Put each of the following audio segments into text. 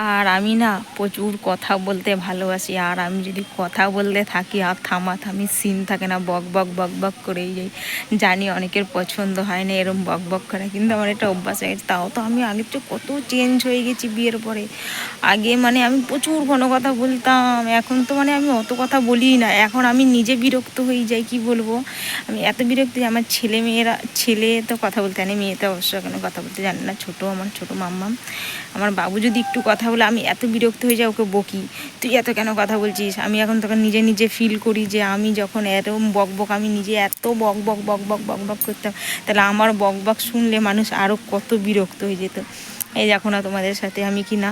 আর আমি না প্রচুর কথা বলতে ভালোবাসি। আর আমি যদি কথা বলতে থাকি আর থামাথামি সিন থাকে না, বক বক বক বক করেই যাই। জানি অনেকের পছন্দ হয় না এরম বক বক করে, কিন্তু আমার এটা অভ্যাস হয়ে গেছে। তাও তো আমি আগের চেয়ে কত চেঞ্জ হয়ে গেছি বিয়ের পরে। আগে মানে আমি প্রচুর ঘন কথা বলতাম, এখন তো মানে আমি অত কথা বলি না। এখন আমি নিজে বিরক্ত হয়ে যাই, কি বলবো, আমি এত বিরক্ত যে আমার ছেলে তো কথা বলতে জানে, মেয়ে তো অবশ্য এখনো কথা বলতে জানে না, আমার ছোটো মাম্মাম। আমার বাবু যদি একটু কথা বলে আমি এত বিরক্ত হয়ে যাই, ওকে বকি, তুই এত কেন কথা বলছিস। আমি এখন তখন নিজে নিজে ফিল করি যে আমি যখন এরকম বক বক, আমি নিজে এত বক বক বক বক বক বক করতাম, তাহলে আমার বক বক শুনলে মানুষ আরও কত বিরক্ত হয়ে যেত। এই দেখো না তোমাদের সাথে আমি কি না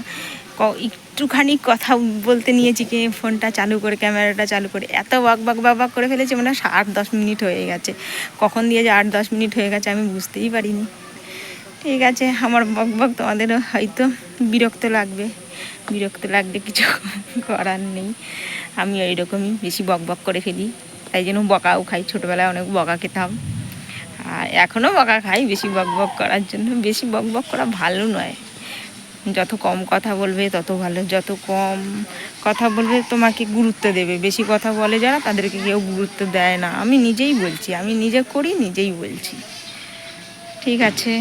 একটুখানি কথা বলতে নিয়েছি, কি ফোনটা চালু করে ক্যামেরাটা চালু করে এত বক বক বক বক করে ফেলেছি, মানে 8-10 মিনিট হয়ে গেছে। কখন দিয়ে যে 8-10 মিনিট হয়ে গেছে আমি বুঝতেই পারিনি। ঠিক আছে, আমার বক বক তোমাদেরও হয়তো বিরক্ত লাগলে কিছু করার নেই। আমি ওই রকমই বেশি বক বক করে ফেলি, তাই জন্য বকাও খাই। ছোটোবেলায় অনেক বকা খেতাম, আর এখনও বকা খাই বেশি বক বক করার জন্য। বেশি বক বক করা ভালো নয়, যত কম কথা বলবে তত ভালো। যত কম কথা বলবে তোমাকে গুরুত্ব দেবে, বেশি কথা বলে যারা তাদেরকে কেউ গুরুত্ব দেয় না। আমি নিজেই বলছি, আমি নিজে করি, নিজেই বলছি। ঠিক আছে,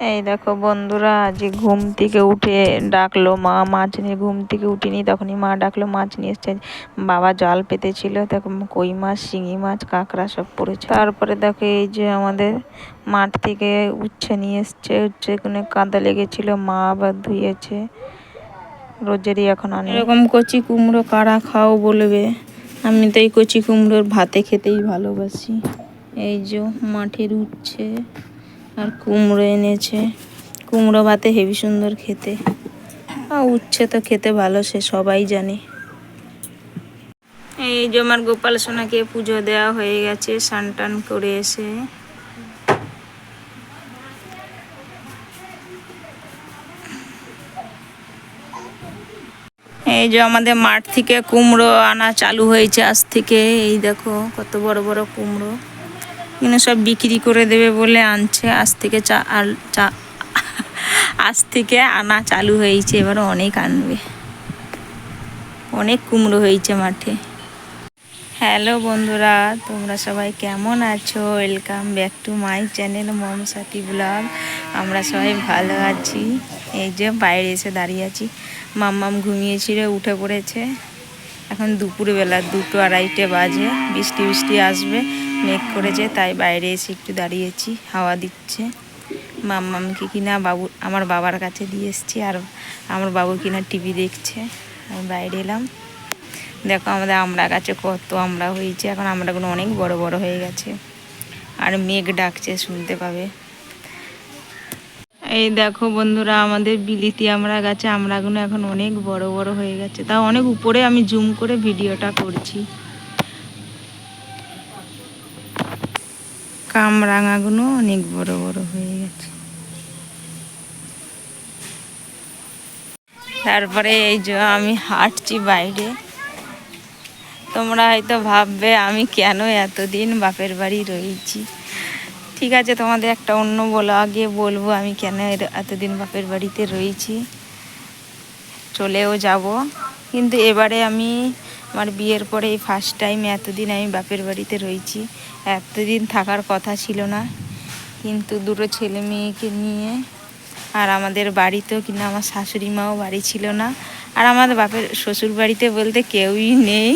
এই দেখো বন্ধুরা, আজ ঘুম থেকে উঠে ডাকলো মা মাছ নিয়ে। ঘুম থেকে উঠিনি, তখনই মা ডাকলো, মাছ নিয়ে এসছে। বাবা জাল পেতেছিল, দেখো কই মাছ, শিঙি মাছ, কাঁকড়া সব পড়েছে। তারপরে দেখো এই যে আমাদের মাঠ থেকে উচ্ছে নিয়ে এসছে, উচ্ছে কোনো কাদা লেগেছিল, মা আবার ধুয়েছে। রোজেরই এখন আনে। এরকম কচি কুমড়ো কারা খাও বলবে, আমি তো এই কচি কুমড়োর ভাতে খেতেই ভালোবাসি। এই যে মাঠের উচ্ছে আর কুমড়ো এনেছে, কুমড়ো ভাতে হেবি সুন্দর খেতে। আর উচ্ছে তো খেতে ভালো, সে সবাই জানে। এই যে আমার গোপাল সোনাকে পুজো দেওয়া হয়ে গেছে, স্নান টান করে এসে। এই যে আমাদের মাঠ থেকে কুমড়ো আনা চালু হয়েছে আজ থেকে। এই দেখো কত বড় বড় কুমড়ো, কিন্তু সব বিক্রি করে দেবে বলে আনছে। আজ থেকে আনা চালু হয়েছে, এবার অনেক আনবে। অনেক কুমড়ো হয়েছে মাঠে। হ্যালো বন্ধুরা, তোমরা সবাই কেমন আছো? Welcome back to my channel mom Sathi blog. আমরা সবাই ভালো আছি। এই যে বাইরে এসে দাঁড়িয়ে আছি, মাম্মাম ঘুমিয়েছিল, উঠে পড়েছে। এখন দুপুরবেলা 2-2:30 বাজে, বৃষ্টি বৃষ্টি আসবে, মেঘ করেছে, তাই বাইরে এসে একটু দাঁড়িয়েছি, হাওয়া দিচ্ছে। মাম্মামকে কিনা আমার বাবার কাছে দিয়ে এসছি, আর আমার বাবু কিনা টিভি দেখছে। আমি বাইরে এলাম। দেখো আমাদের আমড়া গাছে কত আমড়া হয়েছে, এখন আমড়াগুলো অনেক বড় বড় হয়ে গেছে, আর মেঘ ডাকছে, শুনতে পাবে। এই দেখো বন্ধুরা, আমাদের বিলিতি আমড়া গাছে আমড়াগুলো এখন অনেক বড় বড় হয়ে গেছে, তাও অনেক উপরে আমি জুম করে ভিডিওটা করছি। কামরাঙাগুলো অনেক বড় বড় হয়ে গেছে। তারপরে এই যে আমি হাঁটছি বাইরে। তোমরা হয়তো ভাববে আমি কেন এতদিন বাপের বাড়ি রয়েছি। ঠিক আছে, তোমাদের একটা অন্য ব্লগে বলবো আমি কেন এতদিন বাপের বাড়িতে রয়েছি, চলেও যাব। কিন্তু এবারে আমি আমার বিয়ের পরে এই ফার্স্ট টাইম এতদিন আমি বাপের বাড়িতে রয়েছি। এতদিন থাকার কথা ছিল না, কিন্তু দুটো ছেলে মেয়েকে নিয়ে, আর আমাদের বাড়িতেও কিনা আমার শাশুড়ি মাও বাড়ি ছিল না। আর আমাদের বাপের শ্বশুর বাড়িতে বলতে কেউই নেই,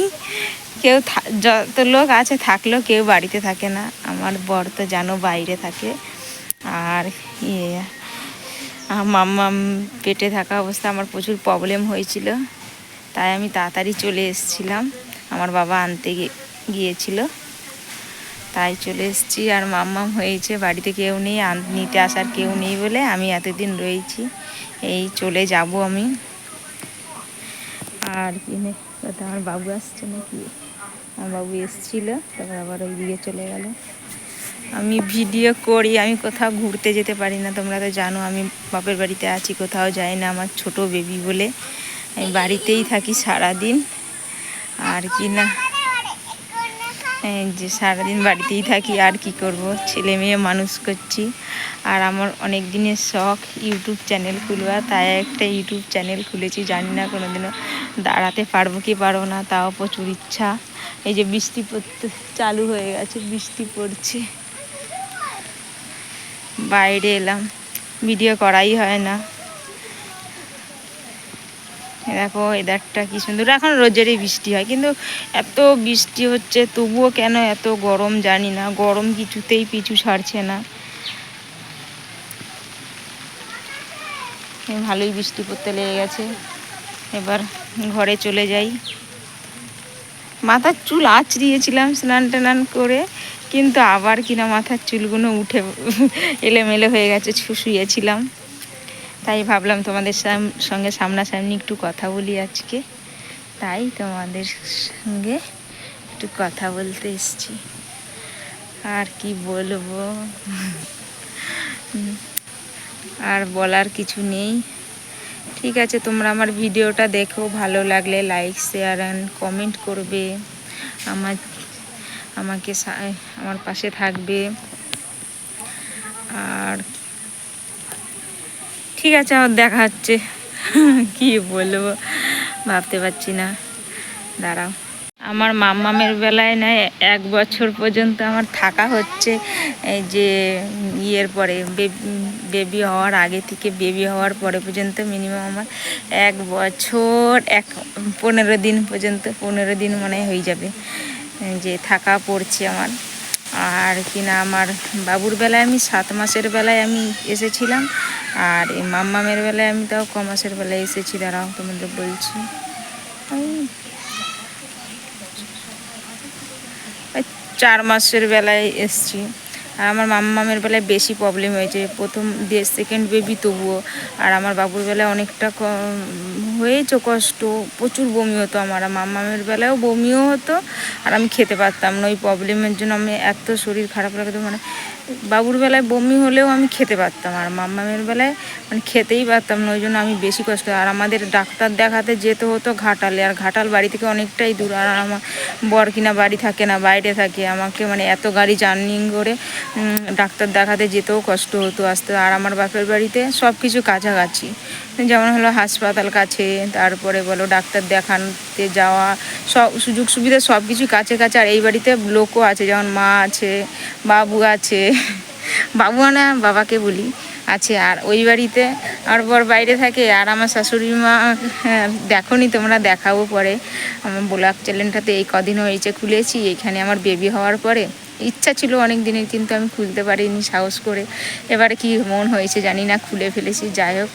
কেউ যত লোক আছে থাকলেও কেউ বাড়িতে থাকে না। আমার বর তো জানো বাইরে থাকে। আর মাম্মাম পেটে থাকা অবস্থা আমার প্রচুর প্রবলেম হয়েছিল, তাই আমি তাড়াতাড়ি চলে এসেছিলাম। আমার বাবা আনতে গিয়েছিল, তাই চলে এসেছি। আর মাম্মাম হয়েছে, বাড়িতে কেউ নেই, নিতে আসার কেউ নেই বলে আমি এতদিন রয়েছি। এই চলে যাব আমি। আর কি কথা, আমার বাবু আসছে নাকি? আমার বাবু এসেছিলো, তারপর আবার ওইদিকে চলে গেল। আমি ভিডিও করি, আমি কোথাও ঘুরতে যেতে পারি না, তোমরা তো জানো আমি বাপের বাড়িতে আছি, কোথাও যাই না আমার ছোট বেবি বলে। আমি বাড়িতেই থাকি সারাদিন। আর কি না, এই যে সারাদিন বাড়িতেই থাকি, আর কি করব, ছেলে মেয়ে মানুষ করছি। আর আমার অনেক দিনের শখ ইউটিউব চ্যানেল খুলবা, তাই একটা ইউটিউব চ্যানেল খুলেছি। জানি না কোনোদিনও দাঁড়াতে পারবো কি পারবো না, তাও প্রচুর ইচ্ছা। এই যে বৃষ্টি পড়তে চালু হয়ে গেছে, বৃষ্টি পড়ছে, বাইরে এলাম, ভিডিও করাই হয় না। দেখো ওয়েদারটা কি সুন্দর, এখন রোজেরই বৃষ্টি হয়, কিন্তু এত বৃষ্টি হচ্ছে তবুও কেন এত গরম জানি না, গরম কিছুতেই পিছু ছাড়ছে না। ভালোই বৃষ্টি পড়তে লেগে গেছে, এবার ঘরে চলে যাই। মাথার চুল আঁচড়িয়েছিলাম স্নান টান করে, কিন্তু আবার কিনা মাথার চুলগুলো উঠে এলোমেলো হয়ে গেছে, শুয়েছিলাম। তাই ভাবলাম তোমাদের সঙ্গে সামনাসামনি একটু কথা বলি আজকে, তাই তোমাদের সঙ্গে একটু কথা বলতে এসেছি। আর কি বলবো, আর বলার কিছু নেই। ঠিক আছে, তোমরা আমার ভিডিওটা দেখো, ভালো লাগলে লাইক শেয়ার অ্যান্ড কমেন্ট করবে, আমাকে আমার পাশে থাকবে। আর ঠিক আছে, আমার দেখা হচ্ছে। কি বলবো ভাবতে পারছি না, দাঁড়াও। আমার মাম্মামের বেলায় নয় 1 বছর পর্যন্ত আমার থাকা হচ্ছে, এই যে ইয়ের পরে বেবি হওয়ার আগে থেকে বেবি হওয়ার পরে পর্যন্ত মিনিমাম আমার 1 বছর 15 দিন পর্যন্ত, 15 দিন মনে হয়ে যাবে যে থাকা পড়ছে আমার। আর কিনা আমার বাবুর বেলায় আমি 7 মাসের বেলায় আমি এসেছিলাম, আর এই মাম্মামের বেলায় আমি তাও মাসের বেলায় এসেছি। দাঁড়াও তোমাদের বলছি, 4 মাসের বেলায় এসছি। আর আমার মাম্মামের বেলায় বেশি প্রবলেম হয়েছে, প্রথম সেকেন্ড বেবি তবুও। আর আমার বাবুর বেলায় অনেকটা হয়েছে কষ্ট, প্রচুর বমি হতো আমার। আর মাম্মামের বেলায়ও বমিও হতো, আর আমি খেতে পারতাম না, ওই প্রবলেমের জন্য আমি এত শরীর খারাপ লাগতো। মানে বাবুর বেলায় বমি হলেও আমি খেতে পারতাম, আর মাম্মামের বেলায় মানে খেতেই পারতাম না, ওই জন্য আমি বেশি কষ্ট। আর আমাদের ডাক্তার দেখাতে যেতে হতো ঘাটালে, আর ঘাটাল বাড়ি থেকে অনেকটাই দূর। আর আমার বর কিনা বাড়ি থাকে না, বাইরে থাকে, আমাকে মানে এত গাড়ি জার্নি করে ডাক্তার দেখাতে যেতেও কষ্ট হতো আসতে। আর আমার বাপের বাড়িতে সব কিছু কাছাকাছি, যেমন হলো হাসপাতাল কাছে, তারপরে বলো ডাক্তার দেখাতে যাওয়া, সব সুযোগ সুবিধা সব কিছু কাছে কাছে। আর এই বাড়িতে লোকও আছে, যেমন মা আছে, বাবু আছে, বাবু না বাবাকে বলি, আছে। আর ওই বাড়িতে আর বর বাইরে থাকে। আর আমার শাশুড়ি মা, দেখো নি তোমরা, দেখাবো পরে, আমার ব্লগ চ্যানেলটাতে এই কদিন হয়েছে খুলেছি। এখানে আমার বেবি হওয়ার পরে ইচ্ছা ছিল অনেক দিনের, কিন্তু আমি খুলতে পারিনি সাহস করে। এবারে কি মন হয়েছে জানি না, খুলে ফেলেছি। যাই হোক,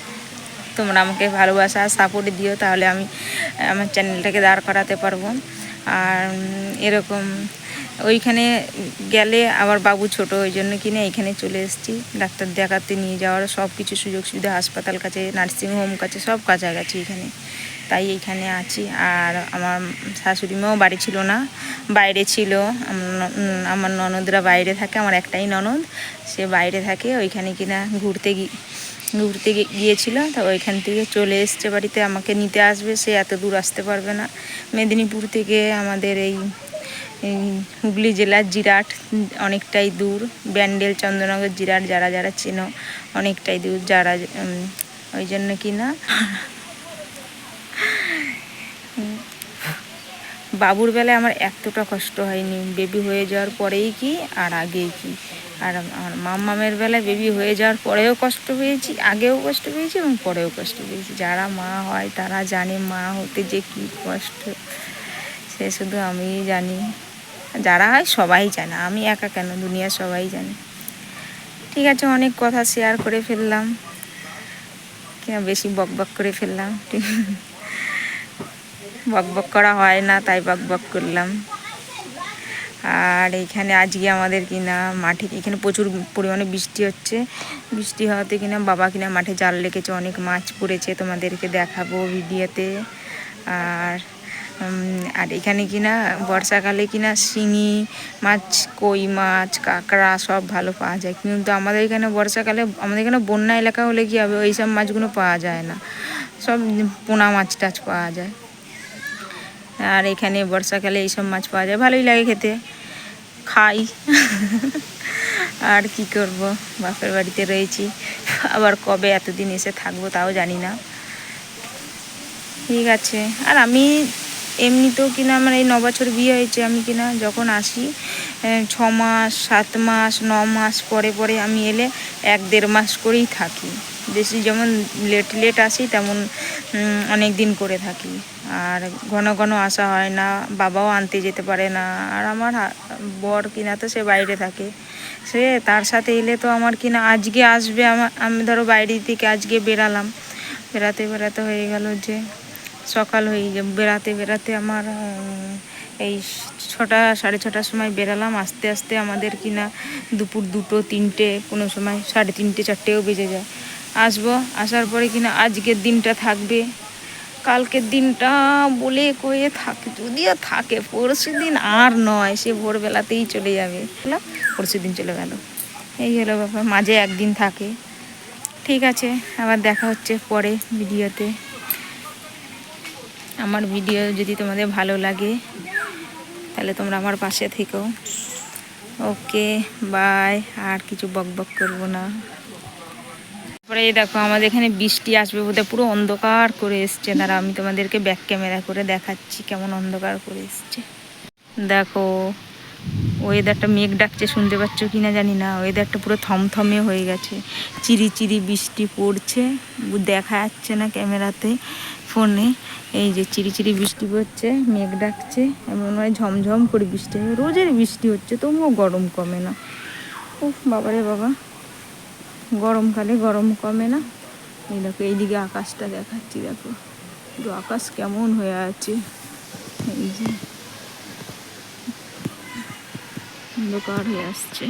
তোমরা আমাকে ভালোবাসা সাপোর্ট দিও, তাহলে আমি আমার চ্যানেলটাকে দাঁড় করাতে পারবো। আর এরকম ওইখানে গেলে আবার বাবু ছোট, ওই জন্য কিনে এখানে চলে এসেছি। ডাক্তার দেখাতে নিয়ে যাওয়ার সব কিছু সুযোগ সুবিধা, হাসপাতাল কাছে, নার্সিংহোম কাছে, সব কাছাকাছি এখানে, তাই এইখানে আছি। আর আমার শাশুড়ি মাও বাড়ি ছিল না, বাইরে ছিল। আমার ননদরা বাইরে থাকে, আমার একটাই ননদ, সে বাইরে থাকে। ওইখানে কিনা ঘুরতে গিয়েছিল, তা ওইখান থেকে চলে এসছে বাড়িতে, আমাকে নিতে আসবে। সে এত দূর আসতে পারবে না, মেদিনীপুর থেকে আমাদের এই হুগলি জেলার জিরাট অনেকটাই দূর, ব্যান্ডেল, চন্দ্রনগর, জিরাট যারা যারা চেনো, অনেকটাই দূর যারা, ওই জন্য কিনা বাবুর বেলায় আমার এতটা কষ্ট হয়নি, বেবি হয়ে যাওয়ার পরেই কি আর আগেই কি। আর আমার মাম্মামের বেলায় বেবি হয়ে যাওয়ার পরেও কষ্ট পেয়েছি, আগেও কষ্ট পেয়েছি এবং পরেও কষ্ট পেয়েছি। যারা মা হয় তারা জানে মা হতে যে কী কষ্ট, সে শুধু আমিই জানি। যারা হয় সবাই জানে, আমি একা কেন, দুনিয়ার সবাই জানে। ঠিক আছে, অনেক কথা শেয়ার করে ফেললাম, বেশি বকবক করে ফেললাম। বকবক করা হয় না, তাই বকবক করলাম। আর এইখানে আজকে আমাদের কিনা মাঠে এখানে প্রচুর পরিমাণে বৃষ্টি হচ্ছে, বৃষ্টি হওয়াতে কিনা বাবা কিনা মাঠে জাল রেখেছে, অনেক মাছ পড়েছে, তোমাদেরকে দেখাবো ভিডিওতে। আর আর এখানে কিনা বর্ষাকালে কিনা শিঙি মাছ, কই মাছ, কাঁকড়া সব ভালো পাওয়া যায়। কিন্তু আমাদের এখানে বর্ষাকালে, আমাদের এখানে বন্যা এলাকা হলে কী হবে, ওই সব মাছগুলো পাওয়া যায় না, সব পোনা মাছ টাছ পাওয়া যায়। আর এখানে বর্ষাকালে এইসব মাছ পাওয়া যায়, ভালোই লাগে খেতে। খাই। আর কি করব, বাপের বাড়িতে রয়েছি, আবার কবে এতদিন এসে থাকবো তাও জানি না। ঠিক আছে। আর আমি এমনিতেও কিনা আমার এই 9 বছর বিয়ে হয়েছে, আমি কিনা যখন আসি 6 মাস 7 মাস 9 মাস পরে পরে আমি এলে 1-1.5 মাস করেই থাকি। বেশি যেমন লেট আসি তেমন অনেক দিন করে থাকি। আর ঘন ঘন আসা হয় না, বাবাও আনতে যেতে পারে না। আর আমার বর কিনা তো সে বাইরে থাকে, সে তার সাথে এলে তো আমার কিনা আজকে আসবে, আমি ধরো বাইরে থেকে আজকে বেরালাম, বেড়াতে বেড়াতে হয়ে গেল যে সকাল হয়ে বেড়াতে বেড়াতে আমার এই 6টা 6:30টার সময় বেরালাম, আস্তে আস্তে আমাদের কিনা দুপুর 2টো 3টে, কোনো সময় 3:30 4টেও বেজে যায়। আসবো, আসার পরে কিনা আজকের দিনটা থাকবে, কালকের দিনটা বলে কয়ে থাকে, যদিও থাকে পরশু দিন আর নয়, সে ভোরবেলাতেই চলে যাবে, পরশু দিন চলে গেল। এই হলো ব্যাপার, মাঝে একদিন থাকে। ঠিক আছে, আবার দেখা হচ্ছে পরে ভিডিওতে। আমার ভিডিও যদি তোমাদের ভালো লাগে তাহলে তোমরা আমার পাশে থেকো। ওকে, বাই। আর কিছু বক বক করবো না। তারপরে এই দেখো আমাদের এখানে বৃষ্টি আসবে বোধহয়, পুরো অন্ধকার করে এসছে। দাঁড়া আমি তোমাদেরকে ব্যাক ক্যামেরা করে দেখাচ্ছি কেমন অন্ধকার করে এসছে। দেখো ওয়েদারটা, মেঘ ডাকছে, শুনতে পাচ্ছ কি না জানি না, ওয়েদারটা পুরো থমথমে হয়ে গেছে, চিরি চিরি বৃষ্টি পড়ছে, দেখা যাচ্ছে না ক্যামেরাতে, ফোনে। এই যে চিরি চিরি বৃষ্টি পড়ছে, মেঘ ডাকছে, এমন হয় ঝমঝম করে বৃষ্টি হবে। রোজের বৃষ্টি হচ্ছে তবুও গরম কমে না। উফ বাবারে বাবা, গরমকালে গরম কমে না। এই দেখো এইদিকে আকাশটা দেখাচ্ছি, দেখো পুরো আকাশ কেমন হয়ে আছে, এই যে অন্ধকার হয়ে আসছে।